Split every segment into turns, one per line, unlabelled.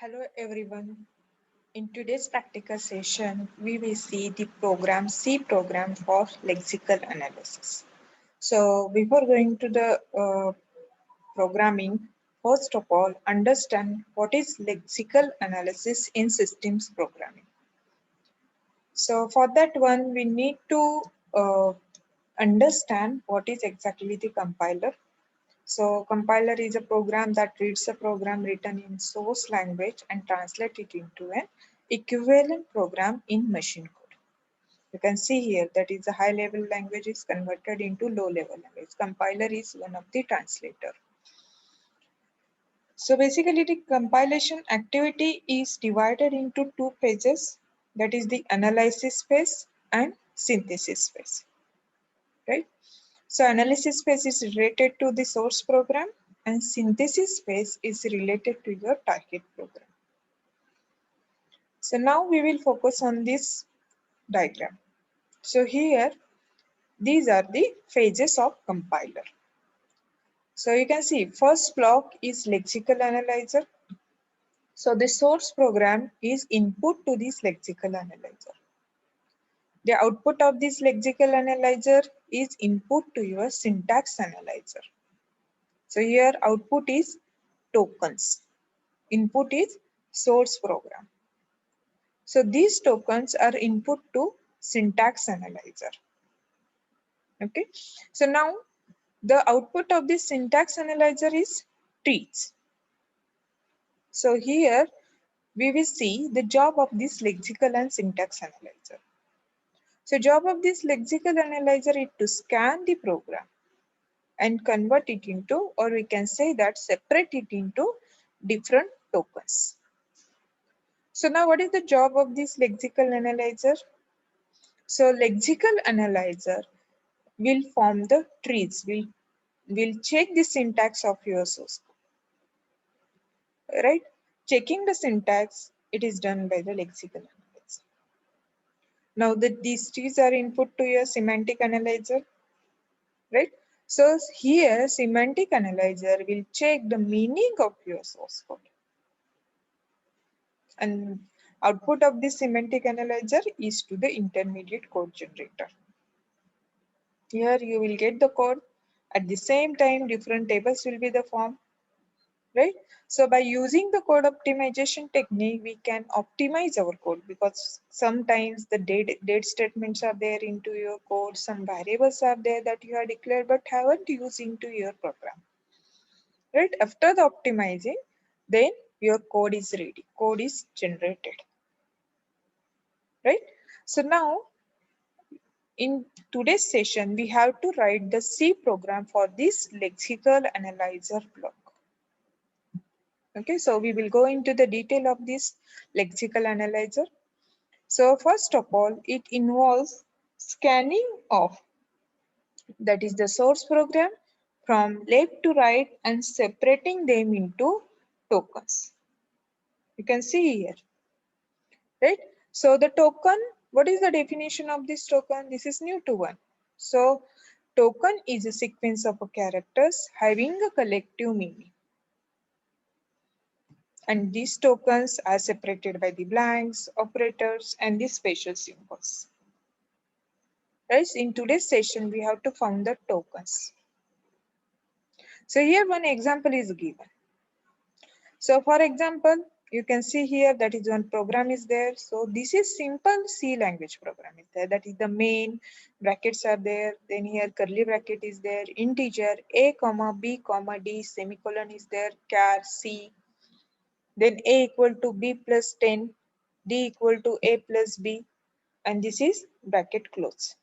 Hello everyone. In today's practical session, we will see the C program for lexical analysis. So before going to the programming, first of all, understand what is lexical analysis in systems programming. So for that one, we need to understand what is exactly the compiler. So compiler is a program that reads a program written in source language and translate it into an equivalent program in machine code. You can see here that is a high level language is converted into low level language. Compiler is one of the translator. So basically the compilation activity is divided into two phases, that is the analysis phase and synthesis phase, right? So analysis phase is related to the source program and synthesis phase is related to your target program. So now we will focus on this diagram. So here, these are the phases of compiler. So you can see first block is lexical analyzer. So the source program is input to this lexical analyzer. The output of this lexical analyzer is input to your syntax analyzer. So here output is tokens. Input is source program. So these tokens are input to syntax analyzer. Okay. So now the output of this syntax analyzer is trees. So here we will see the job of this lexical and syntax analyzer. So job of this lexical analyzer is to scan the program and convert it into, or we can say that separate it into different tokens. So now what is the job of this lexical analyzer? So lexical analyzer will form the trees, will check the syntax of your source code, right? Checking the syntax, it is done by the lexical analyzer. Now these trees are input to your semantic analyzer, right? So here semantic analyzer will check the meaning of your source code. And output of this semantic analyzer is to the intermediate code generator. Here you will get the code. At the same time, different tables will be the form, right? So by using the code optimization technique, we can optimize our code because sometimes the date statements are there into your code, some variables are there that you have declared but haven't used into your program, right? After the optimizing, then your code is ready, code is generated, right? So now in today's session, we have to write the C program for this lexical analyzer block. Okay, so we will go into the detail of this lexical analyzer. So first of all, it involves scanning of, that is the source program, from left to right and separating them into tokens. You can see here, right? So the token, what is the definition of this token? This is new to one. So token is a sequence of characters having a collective meaning. And these tokens are separated by the blanks, operators, and the special symbols. Guys, in today's session, we have to find the tokens. So here one example is given. So for example, you can see here that is one program is there. So this is simple C language program is there. That is the main, brackets are there. Then here curly bracket is there, integer a comma b comma d, semicolon is there, char C. Then a equal to b plus 10, d equal to a plus b, and this is bracket close.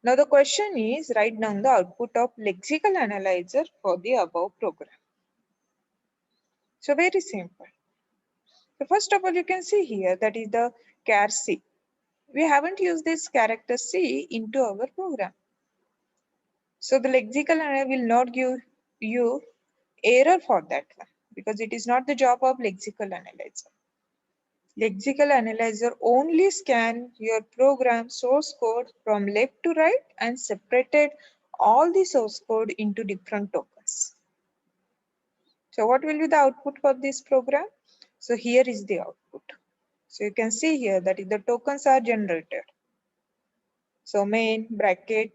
Now the question is, write down the output of lexical analyzer for the above program. So very simple. So first of all, you can see here that is the char C. We haven't used this character C into our program. So the lexical analyzer will not give you error for that one because it is not the job of lexical analyzer. Lexical analyzer only scan your program source code from left to right and separated all the source code into different tokens. So what will be the output for this program? So here is the output. So you can see here that the tokens are generated. So main bracket,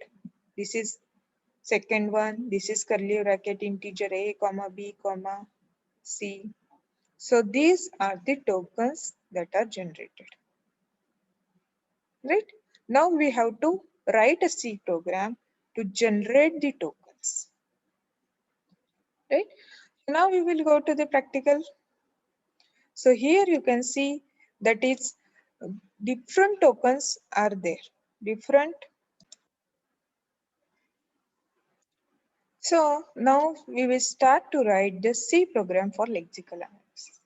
this is second one, this is curly bracket integer a comma b comma c. So these are the tokens that are generated. Right? Now we have to write a C program to generate the tokens. Right? Now we will go to the practical. So here you can see that it's different tokens are there. Different. So now we will start to write the C program for lexical analysis.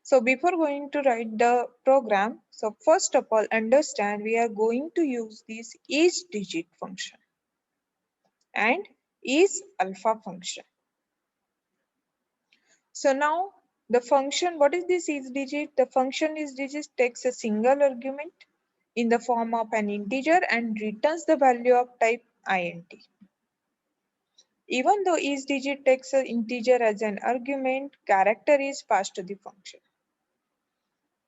So before going to write the program, so first of all understand we are going to use this each digit function and is alpha function. So now the function, what is this is digit? The function is digit takes a single argument in the form of an integer and returns the value of type int. Even though is digit takes an integer as an argument, character is passed to the function.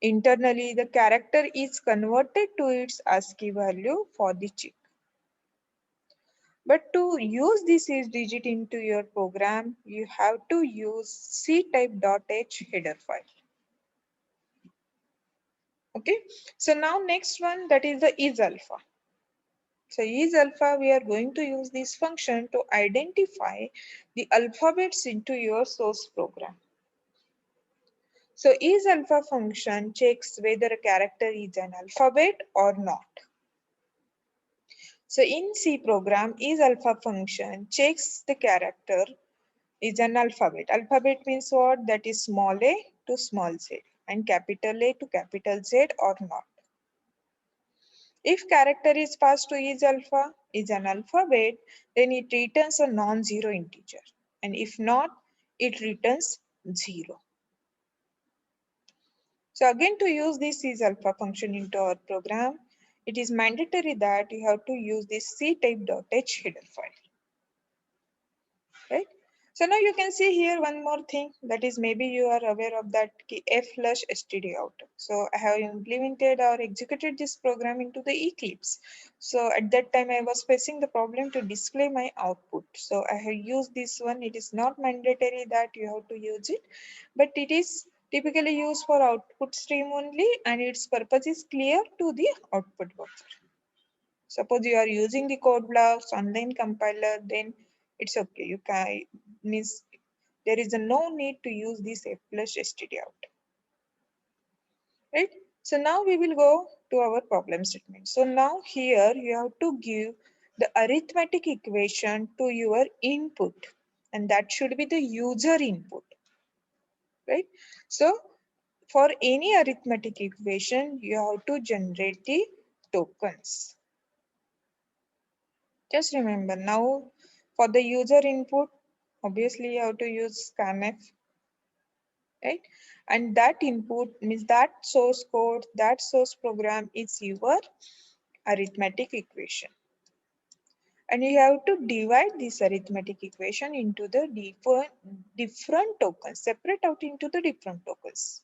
Internally, the character is converted to its ASCII value for the chip. But to use this is digit into your program, you have to use ctype.h header file. Okay, so now next one, that is the is alpha. So is alpha, we are going to use this function to identify the alphabets into your source program. So is alpha function checks whether a character is an alphabet or not. So in C program, is alpha function checks the character is an alphabet. Alphabet means what? That is small a to small z and capital A to capital Z or not. If character is passed to is alpha, is an alphabet, then it returns a non-zero integer. And if not, it returns 0. So again, to use this is alpha function into our program, it is mandatory that you have to use this ctype.h header file. Right? So now you can see here one more thing, that is maybe you are aware of that f flush std out. So I have implemented or executed this program into the Eclipse. So at that time I was facing the problem to display my output. So I have used this one. It is not mandatory that you have to use it, but it is typically used for output stream only, and its purpose is clear to the output buffer. Suppose you are using the code blocks online compiler, then it's okay. You can means there is a no need to use this f plus std out. Right? So now we will go to our problem statement. So now here you have to give the arithmetic equation to your input, and that should be the user input. Right? So for any arithmetic equation, you have to generate the tokens. Just remember now for the user input, obviously you have to use scanf, right? And that input means that source code, that source program is your arithmetic equation. And you have to divide this arithmetic equation into the different tokens, separate out into the different tokens.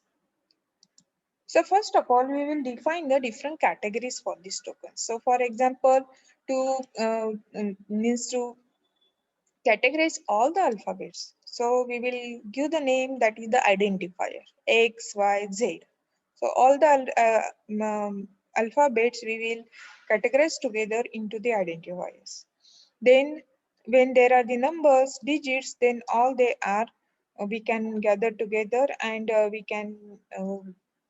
So first of all, we will define the different categories for these tokens. So for example, means to categorize all the alphabets. So we will give the name that is the identifier X, Y, Z. So all the alphabets we will categorize together into the identifiers. Then when there are the numbers, digits, then all they are we can gather together, and we can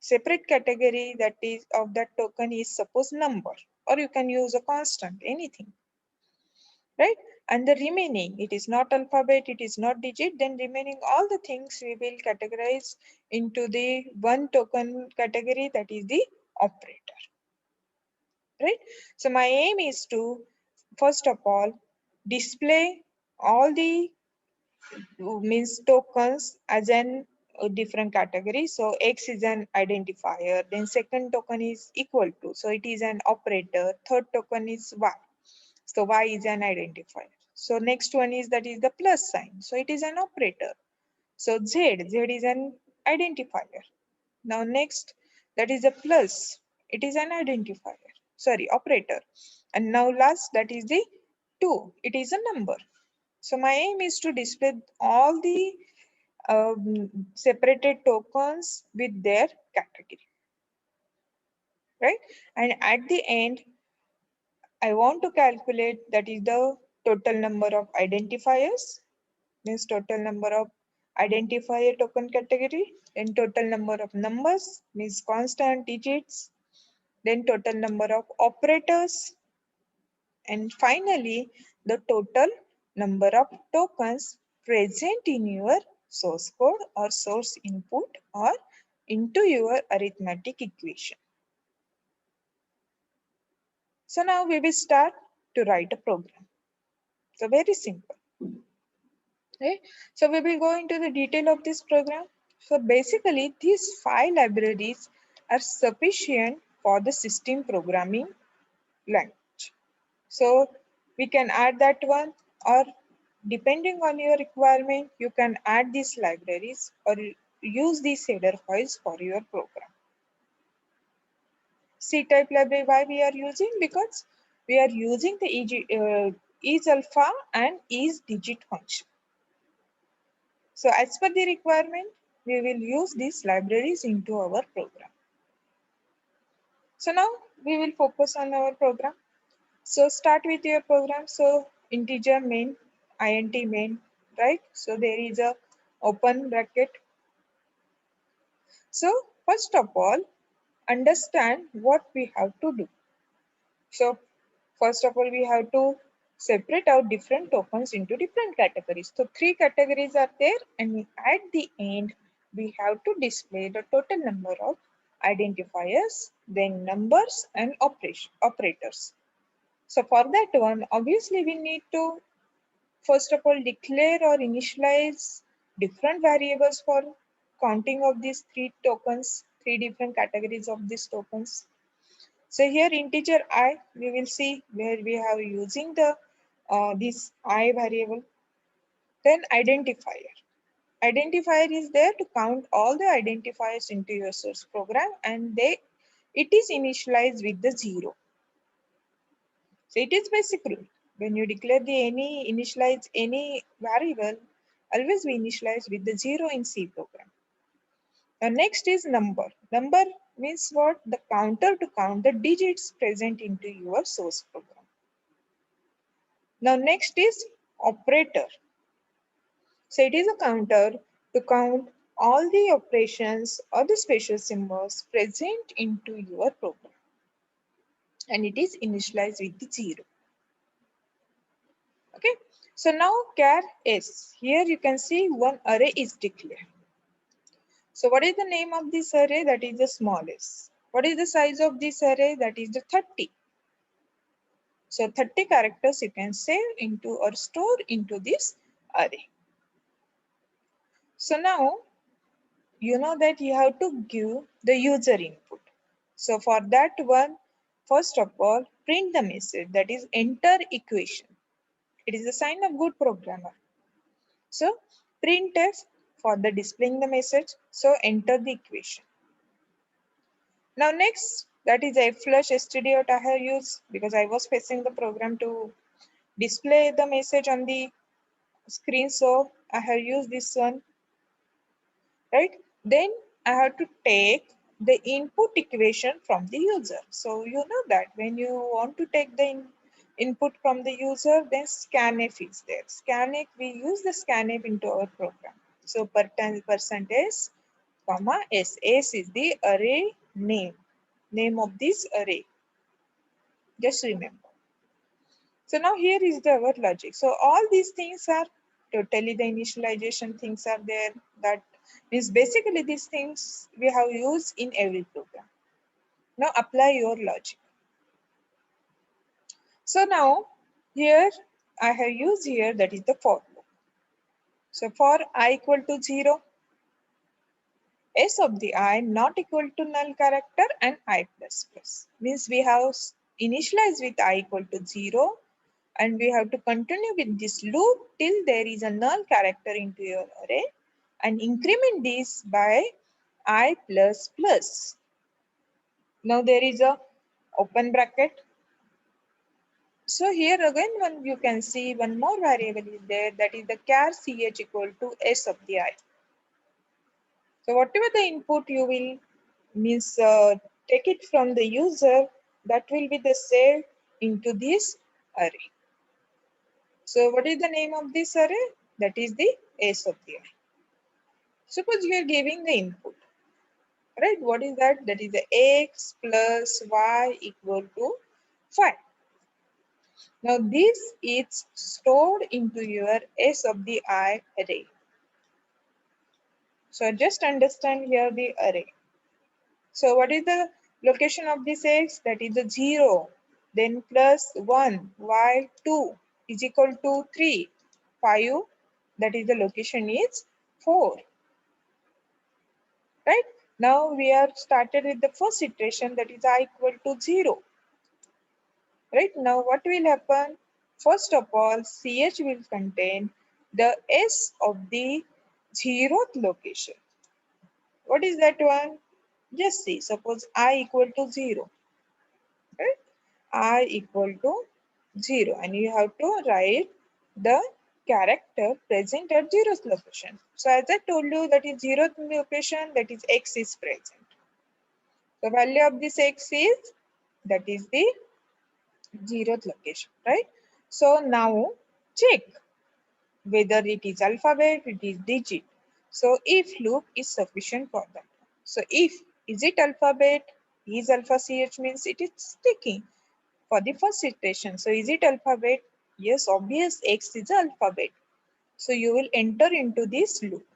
separate category that is of that token is suppose number, or you can use a constant, anything. Right? And the remaining, it is not alphabet, it is not digit, then remaining all the things we will categorize into the one token category, that is the operator. Right? So my aim is to first of all display all the means tokens as an different category. So X is an identifier, then second token is equal to, so it is an operator, third token is Y. So Y is an identifier. So next one is that is the plus sign. So it is an operator. So Z is an identifier. Now next, that is a plus. It is an identifier. Sorry, operator. And now last, that is the 2. It is a number. So my aim is to display all the separated tokens with their category, right? And at the end, I want to calculate that is the total number of identifiers, means total number of identifier token category, then total number of numbers, means constant digits, then total number of operators, and finally the total number of tokens present in your source code or source input or into your arithmetic equation. So now we will start to write a program. So very simple. Okay? So we will go into the detail of this program. So basically these 5 libraries are sufficient for the system programming language. So we can add that one, or depending on your requirement, you can add these libraries or use these header files for your program. C-type library, why we are using? Because we are using the is-alpha and is-digit function. So as per the requirement, we will use these libraries into our program. So now we will focus on our program. So start with your program. So integer main, int main, right? So there is a open bracket. So first of all, understand what we have to do. So first of all, we have to separate out different tokens into different categories. So 3 categories are there, and at the end, we have to display the total number of identifiers, then numbers and operators. So for that one, obviously we need to first of all declare or initialize different variables for counting of these 3 tokens, 3 different categories of these tokens. So here integer I, we will see where we have using the this I variable. Then identifier. Identifier is there to count all the identifiers into your source program, and it is initialized with the 0. So it is basic rule. When you declare initialize any variable, always we initialize with the 0 in C program. The next is number. Number means what? The counter to count the digits present into your source program. Now next is operator. So it is a counter to count all the operations or the special symbols present into your program, and it is initialized with the 0. Okay. So now char s. Here you can see one array is declared. So what is the name of this array? That is the smallest. What is the size of this array? That is the 30. So 30 characters you can save into or store into this array. So now you know that you have to give the user input. So for that one, first of all, print the message, that is enter equation. It is a sign of good programmer. So printf for the displaying the message. So enter the equation. Now next, that is a flush std I have used because I was facing the program to display the message on the screen. So I have used this one, right? Then I have to take the input equation from the user. So you know that when you want to take the input from the user, then scanf is there. Scanf, we use the scanf into our program. So percentage comma s. S is the array name of this array. Just remember. So now here is our logic. So all these things are totally the initialization things are there. That means basically these things we have used in every program. Now apply your logic. So now here I have used here, that is the for loop. So for I equal to 0, s of the I not equal to null character and I plus plus. Means we have initialized with I equal to 0, and we have to continue with this loop till there is a null character into your array, and increment this by I plus plus. Now there is a open bracket. So here again you can see one more variable is there, that is the char ch equal to s of the I. So whatever the input you will means take it from the user, that will be the saved into this array. So what is the name of this array? That is the s of the I. Suppose you are giving the input, right? What is that? That is the x plus y equal to 5. Now this is stored into your s of the I array. So just understand here the array. So what is the location of this x? That is the 0. Then plus 1, while 2 is equal to 3. 5, that is the location is 4. Right? Now we are started with the first iteration, that is I equal to 0. Right? Now what will happen? First of all, ch will contain the s of the 0th location. What is that one? Just see, suppose I equal to 0. Right? I equal to 0, and you have to write the character present at 0th location. So as I told you, that is 0th location, that is x is present. The value of this x is, that is the 0th location, right? So now check whether it is alphabet, it is digit. So if loop is sufficient for that. So if is it alphabet, is alpha ch means it is sticking for the first iteration. So is it alphabet? Yes, obvious x is alphabet. So you will enter into this loop.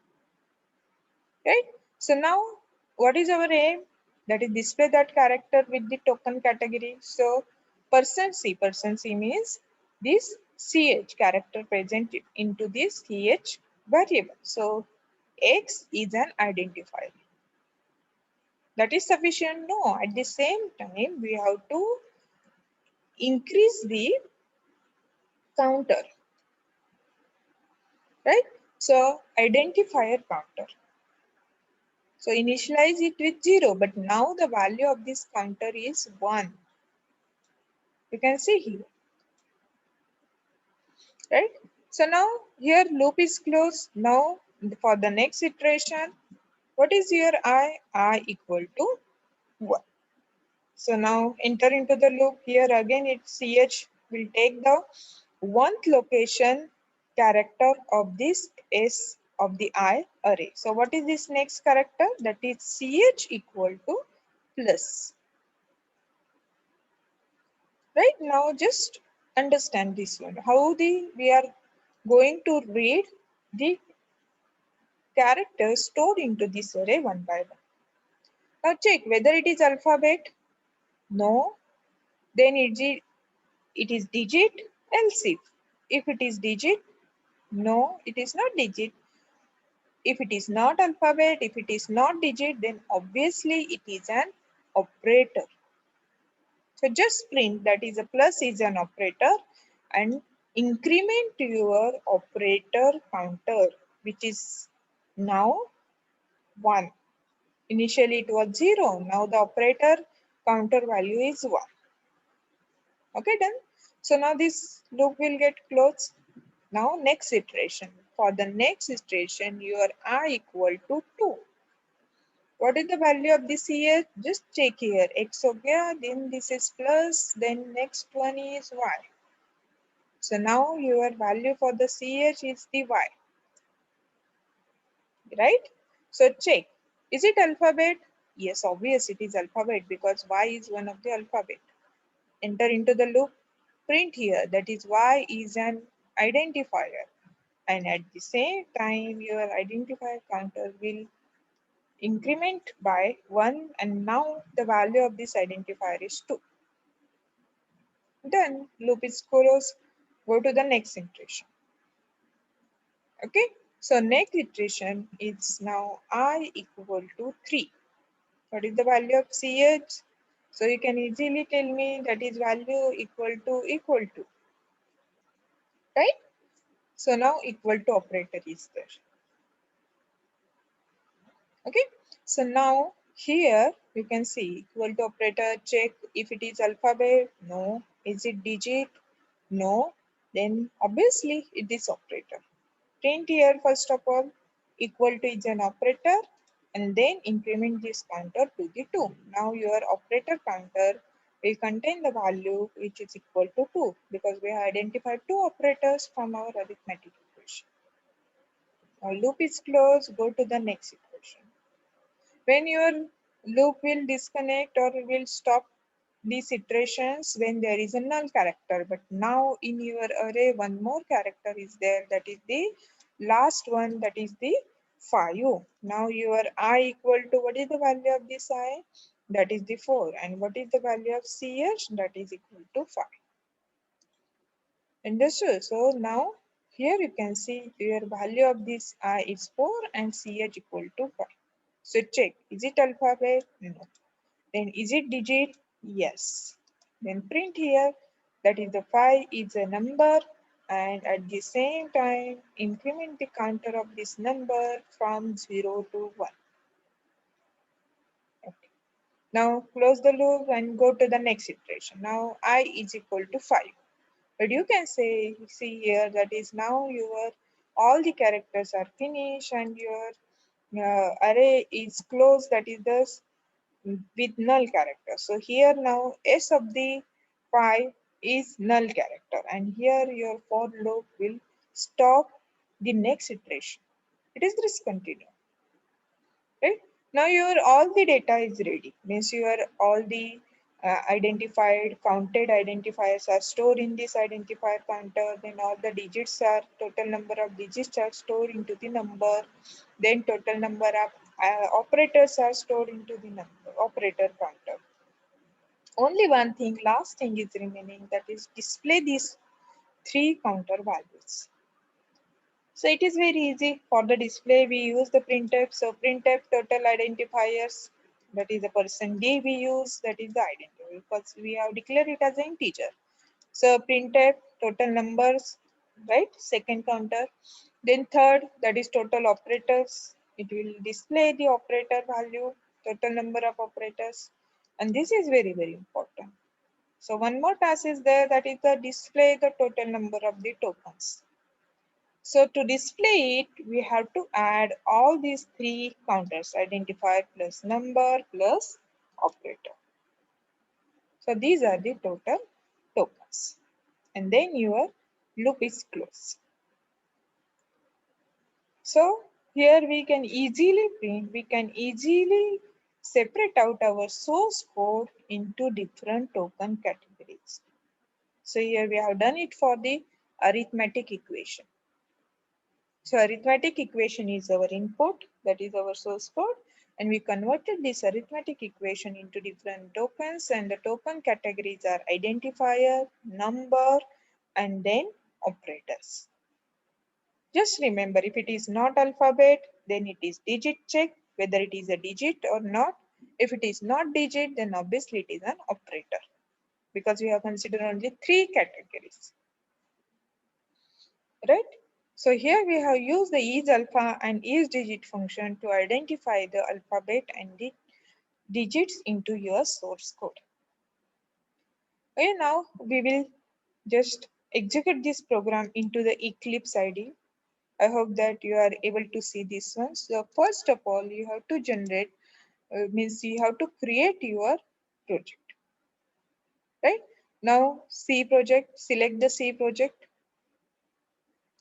Right? So now what is our aim? That is display that character with the token category. So percent C means this ch character present into this ch variable. So x is an identifier. That is sufficient? No. At the same time, we have to increase the counter. Right? So identifier counter. So initialize it with 0, but now the value of this counter is 1. You can see here, right? So now here loop is closed. Now for the next iteration, what is your I equal to 1. So now enter into the loop. Here again ch will take the 1th location character of this s of the I array. So what is this next character? That is ch equal to plus. Right now, just understand this one. How we are going to read the characters stored into this array one by one. Now check whether it is alphabet. No. Then it is digit. Else if it is digit, no, it is not digit. If it is not alphabet, if it is not digit, then obviously it is an operator. So just print that is a plus is an operator and increment your operator counter, which is now 1. Initially it was 0. Now the operator counter value is 1. Okay, done. So now this loop will get closed. Now next iteration. For the next iteration, your I equal to 2. What is the value of this here? Just check here. X ho gaya, then this is plus, then next one is y. So now your value for the ch is the y, right? So check. Is it alphabet? Yes, obvious it is alphabet because y is one of the alphabet. Enter into the loop. Print here. That is y is an identifier. And at the same time, your identifier counter will increment by 1, and now the value of this identifier is 2. Then loop is closed. Go to the next iteration. Okay, so next iteration is now I equal to 3. What is the value of ch? So you can easily tell me that is value equal to, right? So now equal to operator is there. Okay, So now here you can see equal to operator, check if it is alphabet, no. Is it digit? No. Then obviously it is operator. Print here first of all, equal to is an operator, and then increment this counter to the 2. Now your operator counter will contain the value which is equal to 2 because we have identified two operators from our arithmetic equation. Now loop is closed, go to the next equation. When your loop will disconnect or will stop these iterations when there is a null character, but now in your array one more character is there, that is the last one, that is the 5. Now your I equal to, what is the value of this I? That is the 4. And what is the value of ch? That is equal to 5. Understood? So now here you can see your value of this I is 4 and ch equal to 5. So check, is it alphabet? No. Then is it digit? Yes. Then print here, that is the 5 is a number, and at the same time increment the counter of this number from 0 to 1. Okay. Now close the loop and go to the next iteration. Now I is equal to 5. But you can say, see here, that is now your all the characters are finished and your array is closed, that is the with null character. So here now S of the 5 is null character, and here your for loop will stop the next iteration. It is discontinued. Right? Now your all the data is ready. Means your all the identified counted identifiers are stored in this identifier counter. Then all the digits are total number of digits are stored into the number. Then total number of operators are stored into the number operator counter. Only one thing, last thing is remaining, that is display these three counter values. So it is very easy. For the display we use the printf. So printf total identifiers, that is the person D we use, that is the identifier because we have declared it as an integer. So printf total numbers, right? Second counter. Then third, that is total operators. It will display the operator value, total number of operators. And this is very, very important. So one more task is there, that is the display the total number of the tokens. So to display it, we have to add all these three counters, identifier plus number plus operator. So these are the total tokens. And then your loop is closed. So here we can easily print, we can easily separate out our source code into different token categories. So here we have done it for the arithmetic equation. So arithmetic equation is our input, that is our source code, and we converted this arithmetic equation into different tokens, and the token categories are identifier, number, and then operators. Just remember, if it is not alphabet, then it is digit check, whether it is a digit or not. If it is not digit, then obviously it is an operator, because we have considered only three categories. Right? So here we have used the isAlpha and isDigit function to identify the alphabet and the digits into your source code. Okay, now we will just execute this program into the Eclipse IDE. I hope that you are able to see this one. So first of all, you have to generate, means you have to create your project. Right? Now C project, select the C project,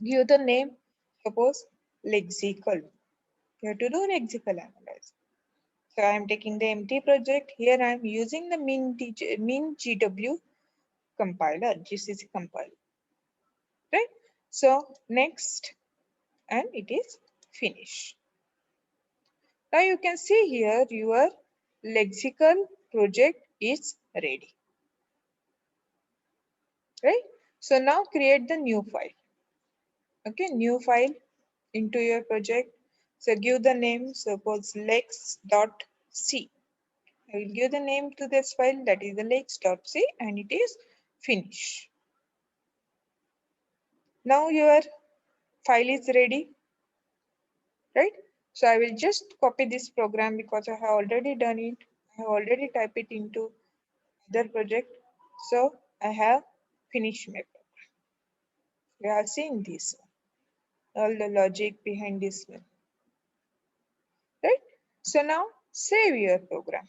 give the name, suppose Lexical. You have to do lexical analysis. So I am taking the empty project. Here I am using the min GW compiler, GCC compiler. Right? So next, and it is finished. Now you can see here your lexical project is ready. Right? So now create the new file. Okay, new file into your project. So give the name, suppose lex.c. I will give the name to this file, that is the lex.c, and it is finished. Now your file is ready, right? So I will just copy this program because I have already done it. I have already typed it into other project. So I have finished my program. We have seen this one, all the logic behind this one, right? So now save your program,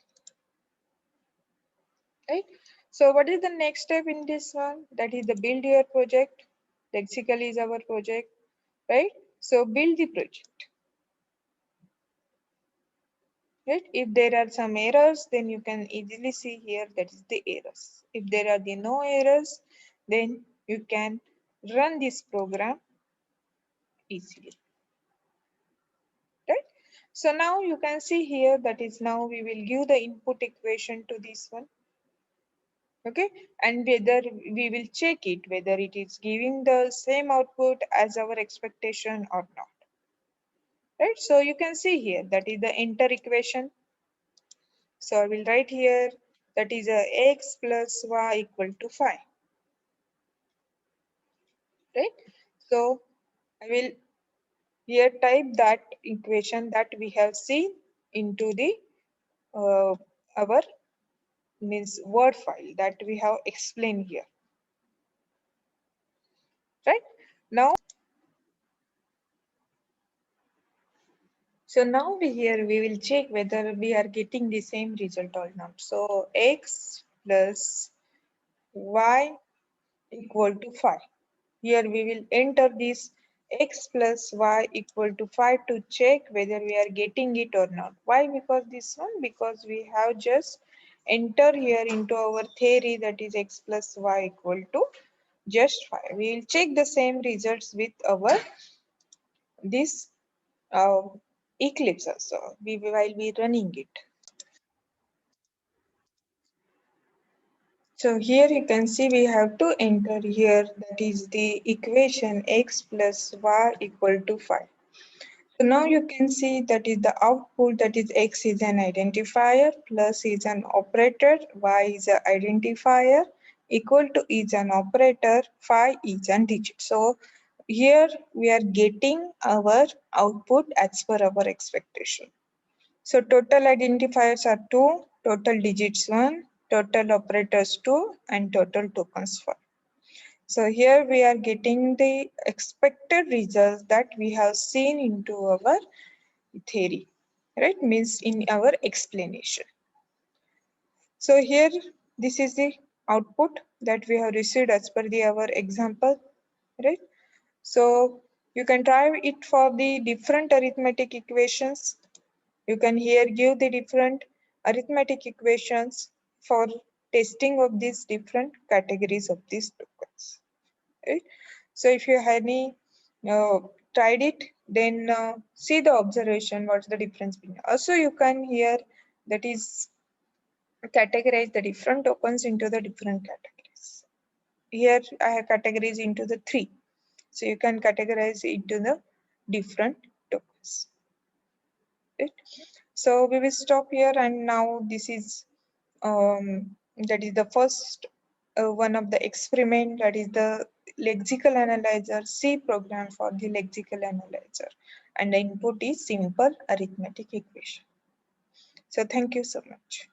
right? So what is the next step in this one? That is the build your project. Lexical is our project, right? So build the project. Right? If there are some errors, then you can easily see here that is the errors. If there are the no errors, then you can run this program easily. Right? So now you can see here that is now we will give the input equation to this one. Okay, and whether we will check it whether it is giving the same output as our expectation or not. Right? So you can see here that is the enter equation. So I will write here that is a x plus y equal to 5. Right? So I will here type that equation that we have seen into the our means word file that we have explained here. Right? Now, so now we will check whether we are getting the same result or not. So x plus y equal to 5. Here we will enter this x plus y equal to 5 to check whether we are getting it or not. Why? Because this one, because we have just enter here into our theory that is x plus y equal to just 5. We will check the same results with our this uh, Eclipse also while we running it. So here you can see we have to enter here that is the equation x plus y equal to 5. So now you can see that is the output that is x is an identifier, plus is an operator, y is an identifier, equal to is an operator, phi is an digit. So here we are getting our output as per our expectation. So total identifiers are 2, total digits 1, total operators 2, and total tokens 5. So here we are getting the expected results that we have seen into our theory, right? Means in our explanation. So here this is the output that we have received as per our example, right? So you can try it for the different arithmetic equations. You can here give the different arithmetic equations for testing of these different categories of these tokens. Right? So if you have any tried it, then see the observation, what's the difference between. Also you can here that is categorize the different tokens into the different categories. Here I have categories into the 3. So you can categorize into the different tokens. Right? So we will stop here, and now this is that is the first one of the experiment, that is the lexical analyzer C program for the lexical analyzer, and the input is simple arithmetic equation. So thank you so much.